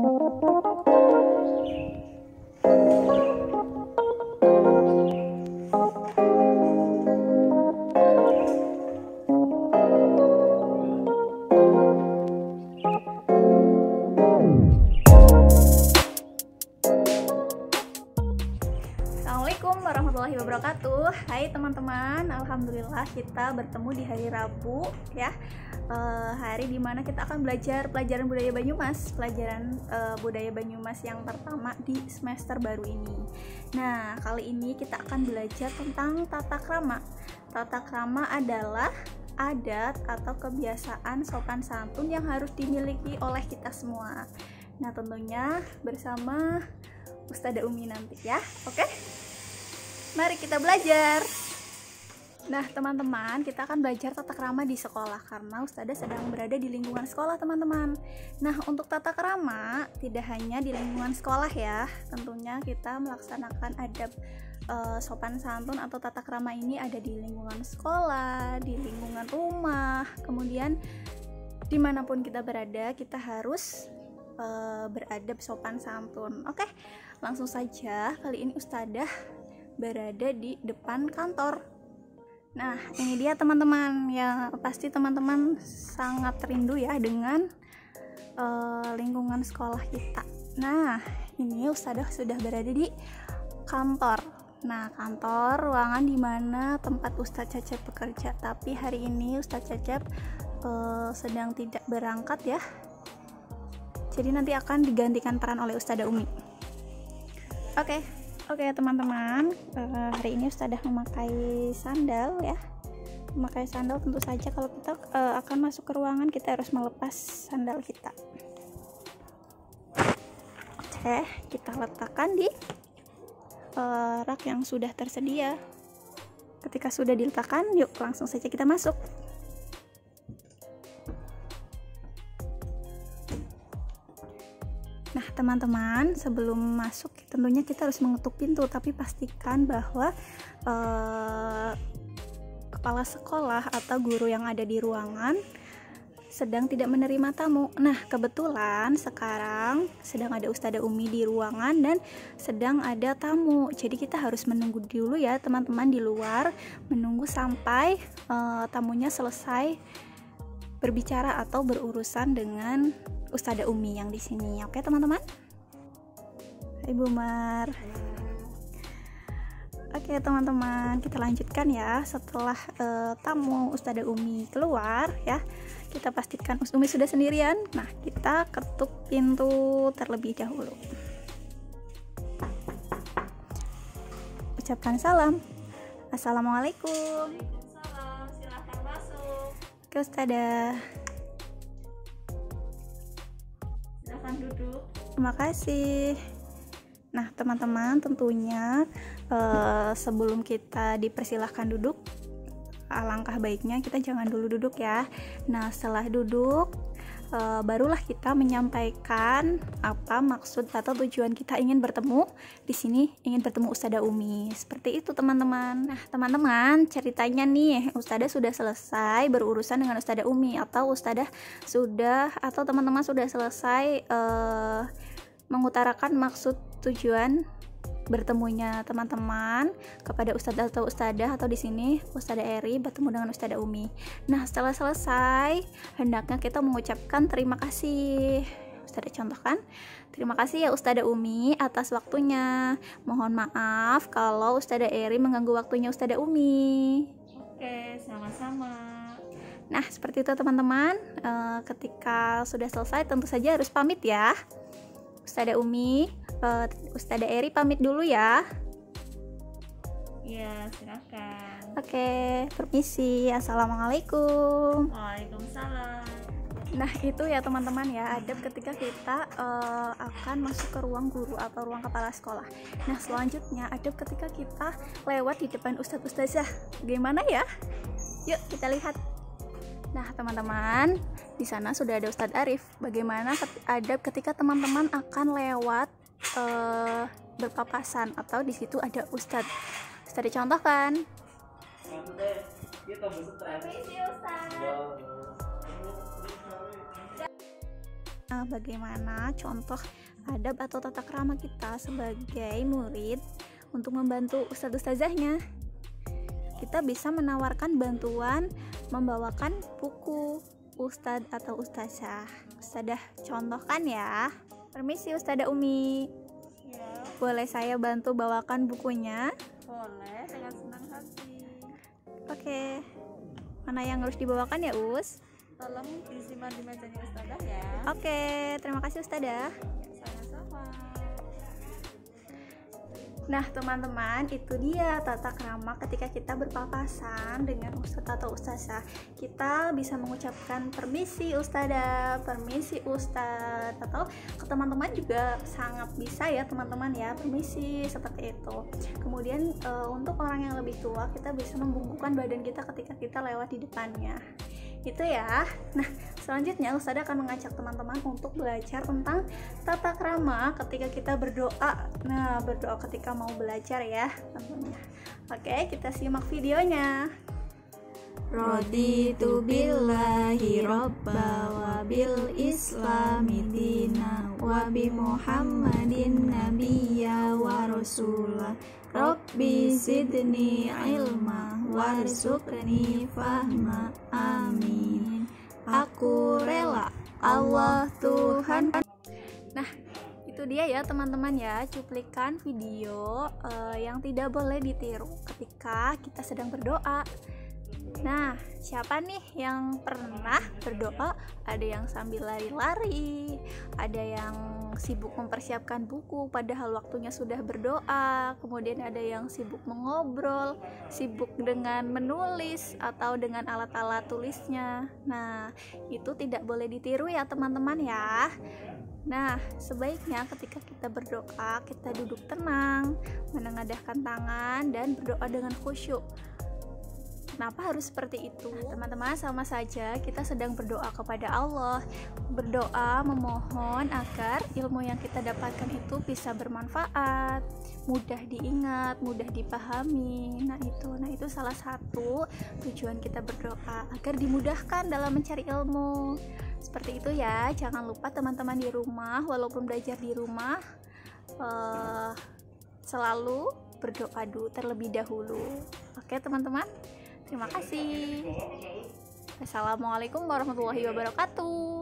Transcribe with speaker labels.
Speaker 1: Assalamualaikum warahmatullahi wabarakatuh. Hai teman-teman, alhamdulillah kita bertemu di hari Rabu ya. Hari dimana kita akan belajar pelajaran budaya Banyumas, pelajaran budaya Banyumas yang pertama di semester baru ini. Nah, kali ini kita akan belajar tentang tata krama. Tata krama adalah adat atau kebiasaan sopan santun yang harus dimiliki oleh kita semua. Nah, tentunya bersama Ustadzah Umi nanti ya. Oke? Mari kita belajar. Nah, teman-teman, kita akan belajar tata krama di sekolah karena Ustadzah sedang berada di lingkungan sekolah, teman-teman. Nah, untuk tata krama tidak hanya di lingkungan sekolah ya. Tentunya kita melaksanakan adab sopan santun atau tata krama ini ada di lingkungan sekolah, di lingkungan rumah, kemudian dimanapun kita berada, kita harus beradab sopan santun. Oke, langsung saja. Kali ini Ustadzah berada di depan kantor. Nah, ini dia teman-teman, ya pasti teman-teman sangat rindu ya dengan lingkungan sekolah kita. Nah, ini Ustadzah sudah berada di kantor. Nah, kantor ruangan di mana tempat Ustadz Cecep bekerja. Tapi hari ini Ustadz Cecep sedang tidak berangkat ya. Jadi nanti akan digantikan peran oleh Ustadzah Umi. Oke teman-teman, hari ini Ustadzah memakai sandal ya. Memakai sandal, tentu saja kalau kita akan masuk ke ruangan kita harus melepas sandal kita. Oke, kita letakkan di rak yang sudah tersedia. Ketika sudah diletakkan, yuk langsung saja kita masuk. Nah, teman-teman, sebelum masuk tentunya kita harus mengetuk pintu, tapi pastikan bahwa kepala sekolah atau guru yang ada di ruangan sedang tidak menerima tamu. Nah, kebetulan sekarang sedang ada Ustadzah Umi di ruangan dan sedang ada tamu. Jadi kita harus menunggu dulu ya, teman-teman, di luar, menunggu sampai tamunya selesai berbicara atau berurusan dengan Ustadzah Umi yang di sini. Oke, teman-teman? Ibu Mar. Oke, teman-teman, kita lanjutkan ya. Setelah tamu Ustadzah Umi keluar ya, kita pastikan Umi sudah sendirian. Nah, kita ketuk pintu terlebih dahulu. Ucapkan salam. Assalamualaikum.
Speaker 2: Waalaikumsalam, silahkan masuk.
Speaker 1: Oke, Ustadzah.
Speaker 2: Silahkan duduk.
Speaker 1: Terima kasih. Nah, teman-teman, tentunya sebelum kita dipersilahkan duduk, alangkah baiknya kita jangan dulu duduk ya. Nah, setelah duduk, barulah kita menyampaikan apa maksud atau tujuan kita ingin bertemu di sini, ingin bertemu Ustadzah Umi. Seperti itu, teman-teman. Nah, teman-teman, ceritanya nih, Ustadzah sudah selesai berurusan dengan Ustadzah Umi, atau Ustadzah sudah, atau teman-teman sudah selesai mengutarakan maksud tujuan bertemunya teman-teman kepada Ustadzah atau Ustadzah, atau di sini Ustadzah Eri bertemu dengan Ustadzah Umi. Nah, setelah selesai, hendaknya kita mengucapkan terima kasih. Ustadzah contohkan, terima kasih ya Ustadzah Umi atas waktunya. Mohon maaf kalau Ustadzah Eri mengganggu waktunya Ustadzah Umi.
Speaker 2: Oke, sama-sama.
Speaker 1: Nah, seperti itu teman-teman. Ketika sudah selesai tentu saja harus pamit ya. Ustadzah Umi, Ustadzah Eri pamit dulu ya.
Speaker 2: Iya, silakan.
Speaker 1: Oke, permisi. Assalamualaikum.
Speaker 2: Waalaikumsalam.
Speaker 1: Nah, itu ya teman-teman ya, adab ketika kita akan masuk ke ruang guru atau ruang kepala sekolah. Nah, selanjutnya adab ketika kita lewat di depan ustadz-ustazah. Gimana ya? Yuk kita lihat. Nah, teman-teman, di sana sudah ada Ustadz Arif. Bagaimana adab ketika teman-teman akan lewat berpapasan atau di situ ada Ustadz. Ustadz dicontohkan.
Speaker 2: Permisi, Ustadz.
Speaker 1: bagaimana contoh adab atau tata krama kita sebagai murid untuk membantu ustadz-ustazahnya. Kita bisa menawarkan bantuan membawakan buku ustadz atau ustazah. Ustazah contohkan ya. Permisi Ustazah Umi,
Speaker 2: Ya,
Speaker 1: boleh saya bantu bawakan bukunya?
Speaker 2: boleh dengan senang hati.
Speaker 1: Oke, mana yang harus dibawakan ya Us?
Speaker 2: Tolong disimpan di mejanya Ustazah ya.
Speaker 1: Oke, terima kasih Ustazah.
Speaker 2: Ya, sama-sama.
Speaker 1: Nah teman-teman, itu dia tata krama ketika kita berpapasan dengan ustadz atau ustazah. Kita bisa mengucapkan permisi ustazah, permisi ustadz, atau ke teman-teman juga sangat bisa ya teman-teman ya, permisi seperti itu. Kemudian untuk orang yang lebih tua, kita bisa membungkukkan badan kita ketika kita lewat di depannya. Itu ya. Nah, selanjutnya Ustazah akan mengajak teman-teman untuk belajar tentang tata krama ketika kita berdoa. Nah, berdoa ketika mau belajar ya tentunya. Oke, kita simak videonya.
Speaker 3: Raditu billahi robba wa bil islami dina wa bi muhammadin nabiyya wa rasulah. Rabbi zidni ilma warzuqni fahma, amin. Aku rela, Allah Tuhan.
Speaker 1: Nah, itu dia ya teman-teman ya, cuplikan video yang tidak boleh ditiru ketika kita sedang berdoa. Nah, siapa nih yang pernah berdoa? Ada yang sambil lari-lari, ada yang sibuk mempersiapkan buku padahal waktunya sudah berdoa, kemudian ada yang sibuk mengobrol, sibuk dengan menulis atau dengan alat-alat tulisnya. Nah, itu tidak boleh ditiru ya teman-teman ya. Nah, sebaiknya ketika kita berdoa, kita duduk tenang, menengadahkan tangan dan berdoa dengan khusyuk. Kenapa harus seperti itu? Teman-teman, sama saja kita sedang berdoa kepada Allah, berdoa memohon agar ilmu yang kita dapatkan itu bisa bermanfaat, mudah diingat, mudah dipahami. Nah itu salah satu tujuan kita berdoa, agar dimudahkan dalam mencari ilmu. Seperti itu ya. Jangan lupa teman-teman di rumah, walaupun belajar di rumah, selalu berdoa dulu terlebih dahulu. Oke teman-teman, terima kasih. Assalamualaikum warahmatullahi wabarakatuh.